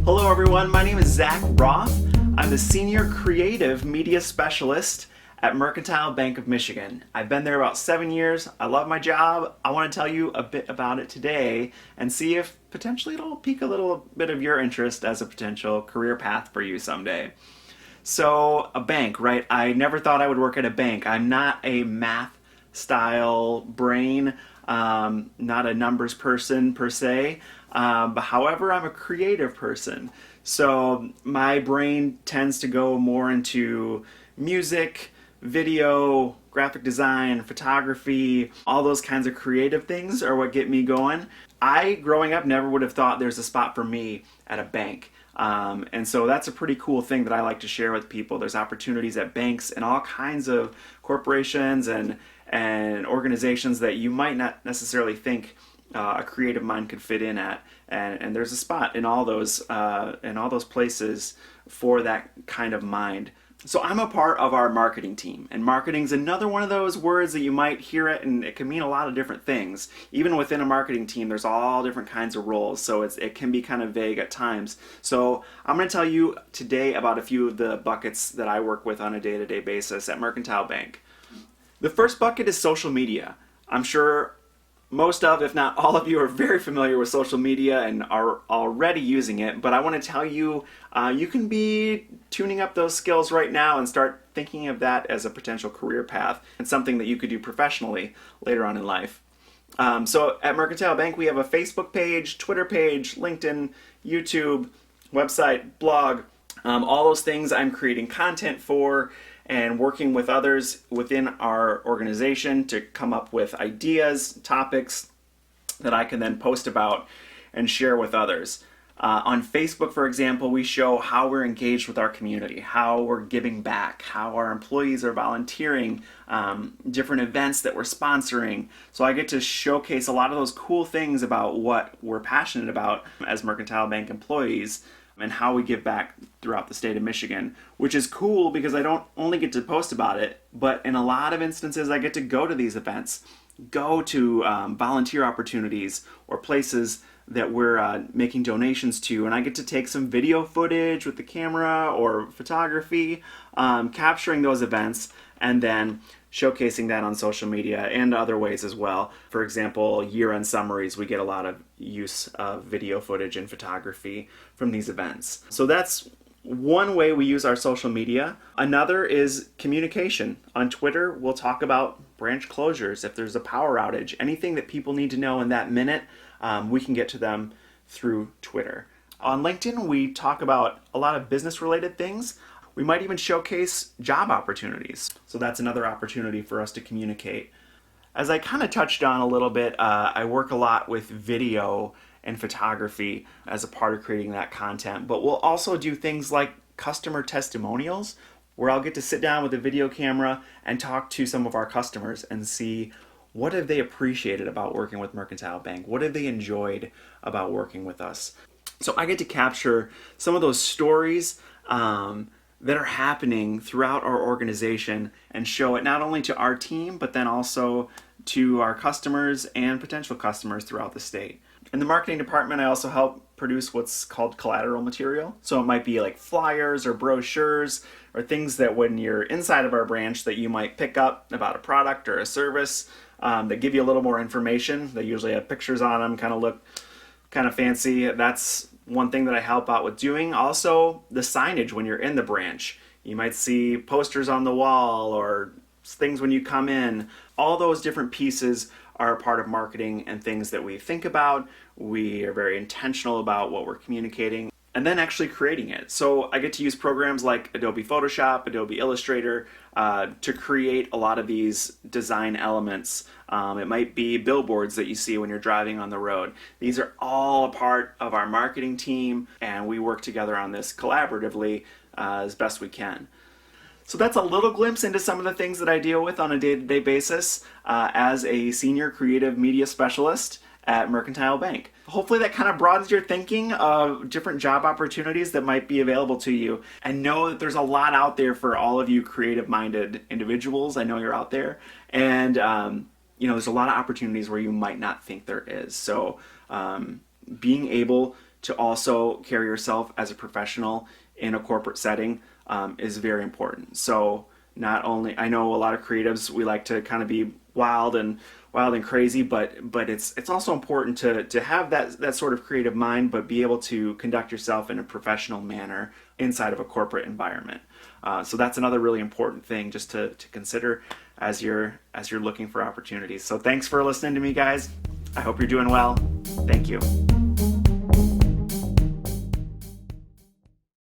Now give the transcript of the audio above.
Hello everyone, my name is Zach Roth. I'm the Senior Creative Media Specialist at Mercantile Bank of Michigan. I've been there about 7 years. I love my job. I want to tell you a bit about it today and see if potentially it'll pique a little bit of your interest as a potential career path for you someday. So, a bank, right? I never thought I would work at a bank. I'm not a math style brain, not a numbers person per se. But however, I'm a creative person. So my brain tends to go more into music, video, graphic design, photography, all those kinds of creative things are what get me going. I, growing up, never would have thought there's a spot for me at a bank. And so that's a pretty cool thing that I like to share with people. There's opportunities at banks and all kinds of corporations and organizations that you might not necessarily think a creative mind could fit in at, and there's a spot in all those places for that kind of mind. So I'm a part of our marketing team, and marketing's another one of those words that you might hear it and it can mean a lot of different things. Even within a marketing team, there's all different kinds of roles, so it can be kind of vague at times. So I'm going to tell you today about a few of the buckets that I work with on a day-to-day basis at Mercantile Bank. The first bucket is social media. I'm sure most of, if not all of you, are very familiar with social media and are already using it, but I want to tell you, you can be tuning up those skills right now and start thinking of that as a potential career path and something that you could do professionally later on in life. So at Mercantile Bank, we have a Facebook page, Twitter page, LinkedIn, YouTube, website, blog, all those things I'm creating content for and working with others within our organization to come up with ideas, topics that I can then post about and share with others. On Facebook, for example, we show how we're engaged with our community, how we're giving back, how our employees are volunteering, different events that we're sponsoring. So I get to showcase a lot of those cool things about what we're passionate about as Mercantile Bank employees and how we give back throughout the state of Michigan, which is cool because I don't only get to post about it, but in a lot of instances I get to go to these events, go to volunteer opportunities or places that we're making donations to, and I get to take some video footage with the camera or photography, capturing those events and then showcasing that on social media and other ways as well. For example, year-end summaries, we get a lot of use of video footage and photography from these events. So that's one way we use our social media. Another is communication. On Twitter, we'll talk about branch closures, if there's a power outage, anything that people need to know in that minute, we can get to them through Twitter. On LinkedIn, we talk about a lot of business-related things. We might even showcase job opportunities. So that's another opportunity for us to communicate. As I kind of touched on a little bit, I work a lot with video and photography as a part of creating that content, but we'll also do things like customer testimonials, where I'll get to sit down with a video camera and talk to some of our customers and see what have they appreciated about working with Mercantile Bank? What have they enjoyed about working with us? So I get to capture some of those stories that are happening throughout our organization and show it not only to our team, but then also to our customers and potential customers throughout the state. In the marketing department, I also help produce what's called collateral material. So it might be like flyers or brochures or things that when you're inside of our branch that you might pick up about a product or a service that give you a little more information. They usually have pictures on them, kind of look kind of fancy. That's one thing that I help out with doing. Also, the signage when you're in the branch. You might see posters on the wall or things when you come in. All those different pieces are a part of marketing and things that we think about. We are very intentional about what we're communicating and then actually creating it. So I get to use programs like Adobe Photoshop, Adobe Illustrator to create a lot of these design elements. It might be billboards that you see when you're driving on the road. These are all a part of our marketing team, and we work together on this collaboratively as best we can. So that's a little glimpse into some of the things that I deal with on a day-to-day basis as a senior creative media specialist at Mercantile Bank. Hopefully that kind of broadens your thinking of different job opportunities that might be available to you, and know that there's a lot out there for all of you creative-minded individuals. I know you're out there, and there's a lot of opportunities where you might not think there is. So being able to also carry yourself as a professional in a corporate setting is very important. So not only, I know a lot of creatives, we like to kind of be wild and crazy, but it's also important to have that sort of creative mind, but be able to conduct yourself in a professional manner inside of a corporate environment. So that's another really important thing just to consider as you're looking for opportunities. So thanks for listening to me, guys. I hope you're doing well. Thank you.